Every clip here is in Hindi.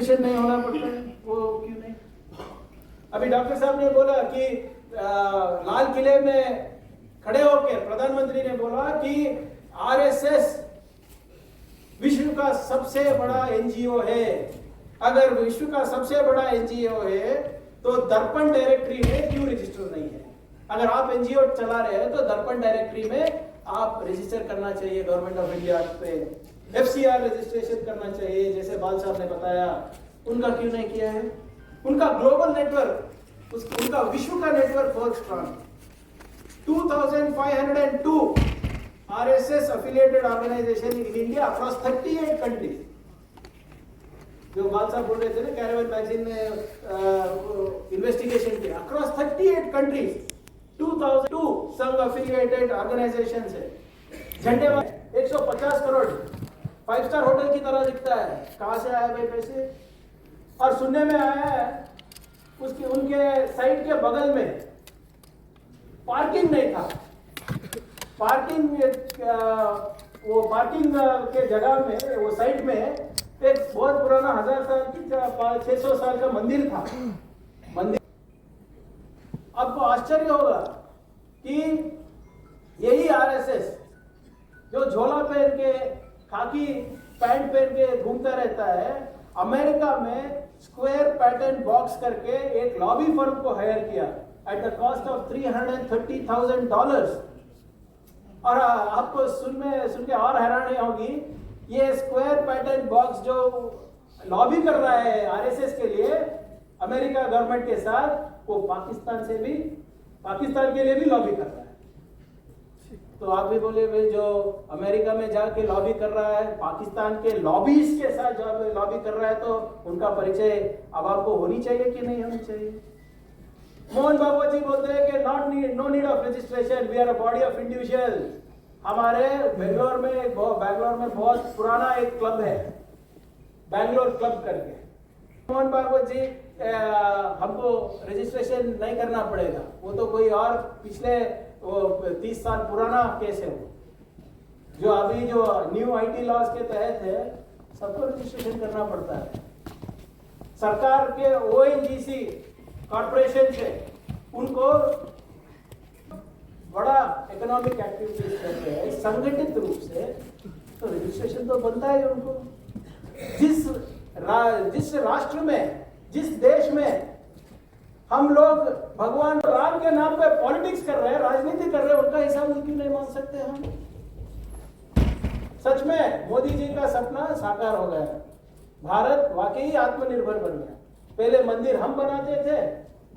रजिस्ट्रेशन नहीं होना पड़ता है, वो क्यों नहीं? अभी डॉक्टर साहब ने बोला कि लाल किले में खड़े होकर प्रधानमंत्री ने बोला कि आरएसएस विश्व का सबसे बड़ा एनजीओ है। अगर विश्व का सबसे बड़ा एनजीओ है तो दर्पण डायरेक्टरी में क्यों रजिस्टर नहीं है? अगर आप एनजीओ चला रहे हैं तो दर्पण डायरेक्टरी में आप रजिस्टर करना चाहिए गवर्नमेंट ऑफ इंडिया पे, एफसीआर रजिस्ट्रेशन करना चाहिए जैसे बाल साहब ने बताया। उनका क्यों नहीं किया है? उनका ग्लोबल नेटवर्क, उनका विश्व का नेटवर्क बहुत strong. 2502 RSS affiliated organization in India across 38 countries. जो बाल साहब बोल रहे थे ना कैरेवन मैगजीन में इन्वेस्टिगेशन किया, अक्रॉस 38 कंट्रीज 2002 संघ affiliated organizations है। झंडे में 150 करोड़ 5 स्टार होटल की तरह दिखता है। कहां से आया भाई पैसे? और सुनने में आया है उसके उनके साइट के बगल में पार्किंग नहीं था। पार्किंग वो पार्किंग के जगह में वो साइट में एक बहुत पुराना 1000 साल की 600 साल का मंदिर था। मंदिर आपको आश्चर्य होगा कि यही आरएसएस जो झोला पहन के खाकी पैंट पहन के घूमता रहता है, अमेरिका में स्क्वायर पैटर्न बॉक्स करके एक लॉबी फर्म को हायर किया एट द कॉस्ट ऑफ $330,000। और आपको सुन के और हैरानी होगी, ये स्क्वायर पैटर्न बॉक्स जो लॉबी कर रहा है आरएसएस के लिए अमेरिका गवर्नमेंट के साथ, वो पाकिस्तान के लिए भी लॉबी कर रहा है। तो आप भी बोले भाई जो अमेरिका में जाके लॉबी कर रहा है, पाकिस्तान के लॉबीज के साथ जो लॉबी कर रहा है, तो उनका परिचय अब आपको होनी चाहिए कि नहीं होनी चाहिए? मोहन बाबू जी बोलते हैं कि no need of registration, we are a body of individual. हमारे बेंगलोर में बहुत पुराना एक क्लब है, बैंगलोर क्लब करके। मोहन बाबू जी हमको रजिस्ट्रेशन नहीं करना पड़ेगा, वो तो कोई और पिछले 30 साल पुराना केस है। जो अभी जो न्यू आईटी लॉज के तहत है, सबको रजिस्ट्रेशन करना पड़ता है। सरकार के ओएनजीसी कॉर्पोरेशन से उनको बड़ा इकोनॉमिक एक्टिविटीज करते हैं संगठित रूप से, तो रजिस्ट्रेशन तो बनता है उनको। जिस राष्ट्र में, जिस देश में हम लोग भगवान राम के नाम पे पॉलिटिक्स कर रहे हैं, राजनीति कर रहे हैं, उनका हिसाब क्यों नहीं मान सकते हम? सच में मोदी जी का सपना साकार हो गया। भारत वाकई आत्मनिर्भर बन गया। पहले मंदिर हम बनाते थे,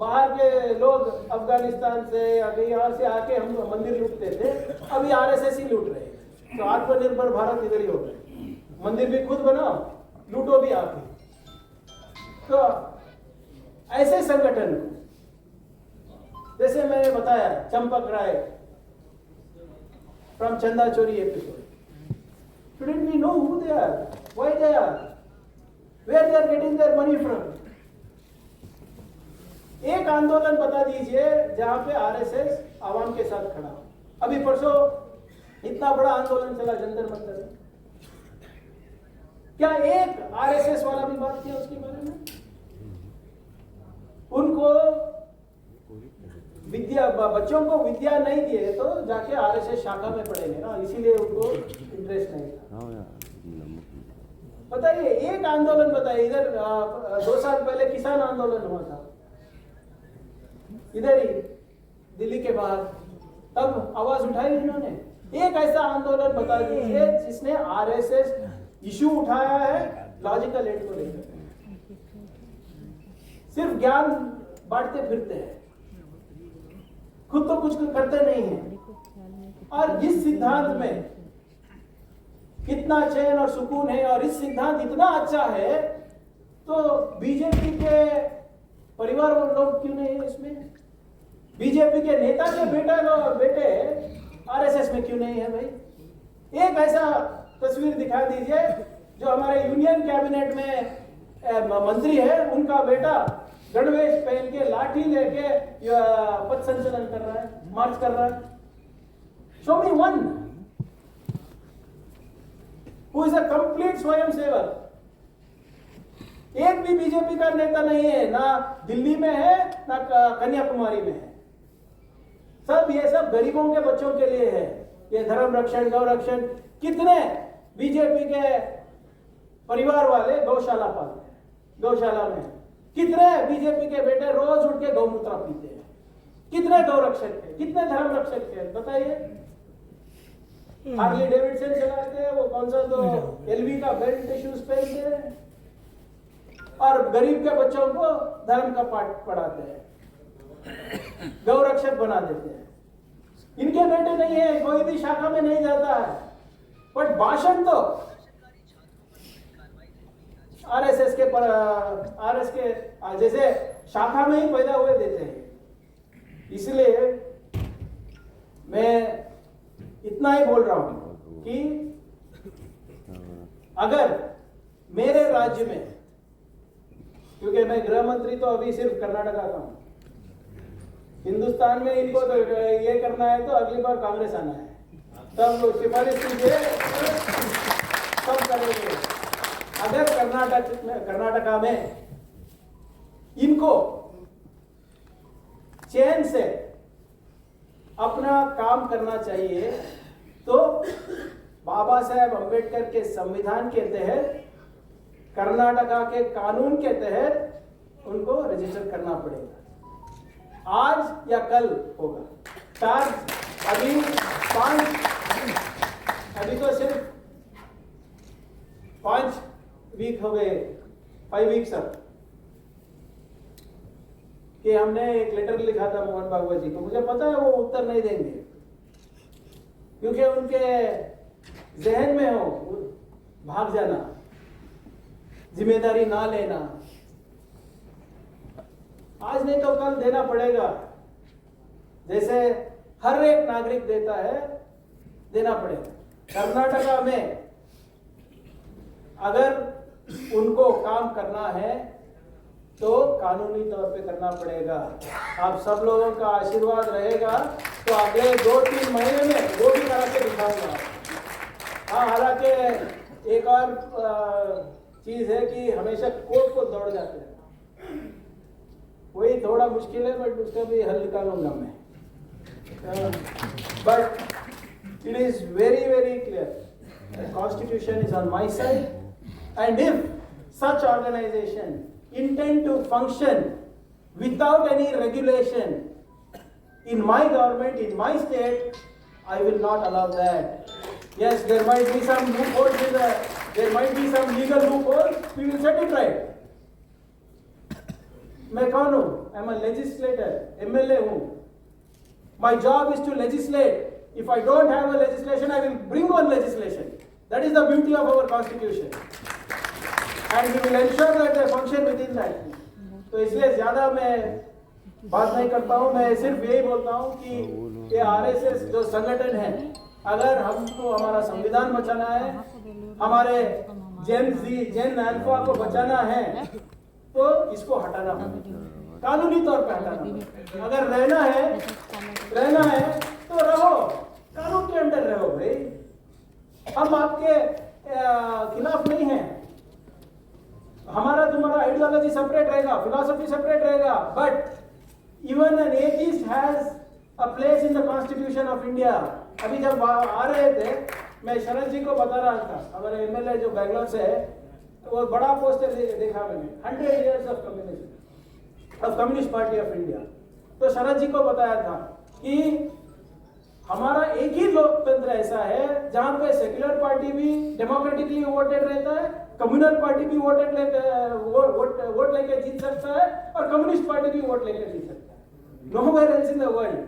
बाहर के लोग अफगानिस्तान से या कहीं और से आके हम मंदिर लूटते थे, अभी आरएसएस ही लूट रहे हैं। तो आत्मनिर्भर भारत इधर ही हो गए। मंदिर भी खुद बनाओ, लूटो भी आप ही। तो ऐसे संगठन जैसे मैंने बताया चंपक राय फ्रॉम चंदा चोरी episode, shouldn't we know who they are, why they are, where they are getting their money from? एक आंदोलन बता दीजिए जहां पे आरएसएस आवाम के साथ खड़ा हो। अभी परसों इतना बड़ा आंदोलन चला जंतर मंतर में, क्या एक आरएसएस वाला भी बात किया उसके बारे में? उनको विद्या, बच्चों को विद्या नहीं दिए तो जाके आरएसएस शाखा में पढ़ेंगे ना, इसीलिए उनको इंटरेस्ट नहीं था। बताइए एक आंदोलन बताइए। इधर 2 साल पहले किसान आंदोलन हुआ था इधर ही दिल्ली के बाहर, तब आवाज उठाई इन्होंने। एक ऐसा आंदोलन बता दीजिए जिसने आरएसएस इशू उठाया है लॉजिकल एड को लेकर। सिर्फ ज्ञान बांटते फिरते हैं, खुद तो कुछ करते नहीं है। और इस सिद्धांत में कितना चैन और सुकून है, और इस सिद्धांत इतना अच्छा है, तो बीजेपी के परिवार और लोग क्यों नहीं है इसमें? बीजेपी के नेता के बेटे आरएसएस में क्यों नहीं है भाई? एक ऐसा तस्वीर दिखा दीजिए जो हमारे यूनियन कैबिनेट में मंत्री है, उनका बेटा गणवेश पहन के लाठी लेके पथ संचलन कर रहा है, मार्च कर रहा है। Show me one who is a complete स्वयं सेवक। एक भी बीजेपी का नेता नहीं है, ना दिल्ली में है ना कन्याकुमारी में है। सब ये सब गरीबों के बच्चों के लिए है। ये धर्म रक्षण गौ रक्षण, कितने बीजेपी के परिवार वाले गौशाला पालते हैं, गौशाला में कितने बीजेपी के बेटे रोज उठ के गौमूत्र पीते हैं, कितने गौ रक्षक थे, कितने धर्म रक्षक थे, बताइए। हार्ली डेविडसन चलाते हैं, वो कौन सा तो एलवी का बेल्ट शूज पहनते हैं और गरीब के बच्चों को धर्म का पाठ पढ़ाते हैं, गौ रक्षक बना देते हैं। इनके बेटे नहीं है, कोई भी शाखा में नहीं जाता है, बट भाषण तो आरएसएस के जैसे शाखा में ही पैदा हुए देते हैं। इसलिए मैं इतना ही बोल रहा हूं कि अगर मेरे राज्य में, क्योंकि मैं गृह मंत्री तो अभी सिर्फ कर्नाटका का हूं, हिंदुस्तान में इनको तो ये करना है तो अगली बार कांग्रेस आना है, तब लोग सिफारिश कीजिए, सब करेंगे। अगर कर्नाटका में इनको चैन से अपना काम करना चाहिए तो बाबा साहेब अंबेडकर के संविधान के तहत, कर्नाटका के कानून के तहत उनको रजिस्टर करना पड़ेगा। आज या कल होगा। अभी तो सिर्फ 5 वीक हो गए, 5 वीक्स अब, कि हमने एक लेटर लिखा था मोहन भागवत जी को। मुझे पता है वो उत्तर नहीं देंगे, क्योंकि उनके जहन में हो भाग जाना, जिम्मेदारी ना लेना। आज नहीं तो कल देना पड़ेगा, जैसे हर एक नागरिक देता है, देना पड़ेगा। कर्नाटका में अगर उनको काम करना है तो कानूनी तौर पे करना पड़ेगा। आप सब लोगों का आशीर्वाद रहेगा तो अगले 2-3 महीने में वो भी करा के दिखाऊंगा। हाँ, हालांकि एक और चीज है कि हमेशा कोर्ट को दौड़ जाते हैं, वही थोड़ा मुश्किल है, बट उसका भी हल निकालूंगा मैं। But it is very very clear, constitution is on my side, and if such organization intend to function without any regulation in my government, in my state, I will not allow that. Yes, there might be some loopholes in there might be some legal loopholes, we will set it right. मैं कौन हूँ? I am a legislator, MLA हूँ. My job is to legislate. If I don't have a legislation, I will bring one legislation. That is the beauty of our constitution. And we will ensure that they function within that. तो इसलिए ज्यादा मैं बात नहीं करता हूँ, मैं सिर्फ यही बोलता हूँ कि ये आरएसएस जो संगठन है, अगर हमको हमारा संविधान बचाना है, हमारे जेन अल्फा को बचाना है, तो इसको हटाना पड़ेगा, कानूनी तौर पर हटाना पड़ेगा। अगर रहना है तो रहो, कानून के अंदर रहो भाई। हम आपके खिलाफ नहीं हैं, हमारा तुम्हारा आइडियोलॉजी सेपरेट रहेगा, फिलॉसफी सेपरेट रहेगा, but even an atheist has a place in the constitution of India. अभी जब आ रहे थे, मैं शरद जी को बता रहा था, हमारे एमएलए जो बैंगलोर से है, वो बड़ा पोस्टर देखा मैंने, 100 years of communist party of India. तो शरद जी को बताया था कि हमारा एक ही लोकतंत्र ऐसा है जहां पे सेक्युलर पार्टी भी डेमोक्रेटिकली वोटेड रहता है, कम्युनल पार्टी भी वोट लेके जीत सकता है, और कम्युनिस्ट पार्टी भी वोट लेके जीत सकता है। Nowhere else in the world.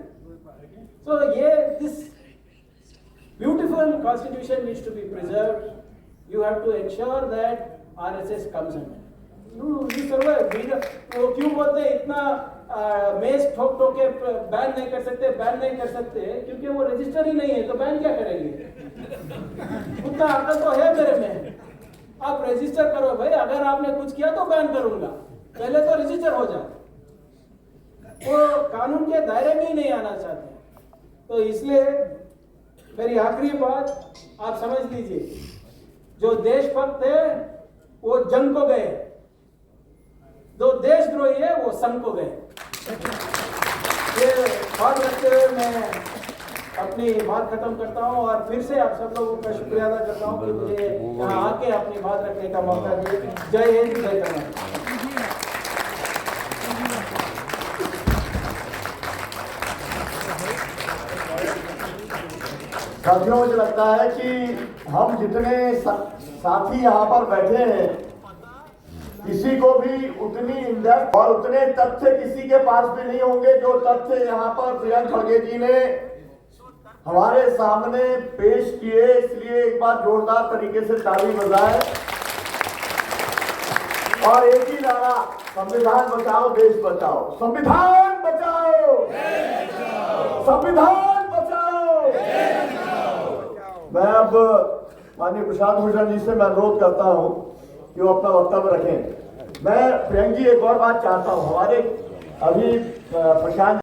So ये this beautiful constitution needs to be preserved. You have to ensure that RSS comes in. वो क्यों बोलते हैं इतना मेज ठोक के बैन नहीं कर सकते, क्योंकि वो रजिस्टर ही नहीं है, तो बैन क्या करेंगे? उतना अकल तो है मेरे में, आप रजिस्टर करो भाई। अगर आपने कुछ किया तो बैन करूंगा, पहले तो रजिस्टर हो जाए। वो कानून के दायरे में ही नहीं आना चाहते। तो इसलिए मेरी आखिरी बात आप समझ लीजिए, जो देशभक्त थे वो जंग को गए, विद्रोही है वो संघ को गए। ये बात रखते हुए मैं अपनी बात खत्म करता हूँ और फिर से आप सब लोगों का शुक्रिया अदा करता हूँ कि मुझे यहाँ आके अपनी बात रखने का मौका दिए। जय हिंद, जय कर्नाटक। साथियों, मुझे लगता है कि हम जितने साथी यहाँ पर बैठे हैं, किसी को भी उतनी इंडेप्थ और उतने तथ्य किसी के पास भी नहीं होंगे जो तथ्य यहाँ पर प्रियंक खड़गे जी ने हमारे सामने पेश किए। इसलिए एक बार जोरदार तरीके से ताली बजाएं और एक ही नारा, संविधान बचाओ, देश बचाओ। संविधान बचाओ, संविधान बचाओ। मैं अब माननीय प्रशांत भूषण जी से मैं अनुरोध करता हूं कि वो अपना वक्तव्य रखें। मैं प्रियंक जी एक और बात चाहता हूं, हमारे अभी प्रशांत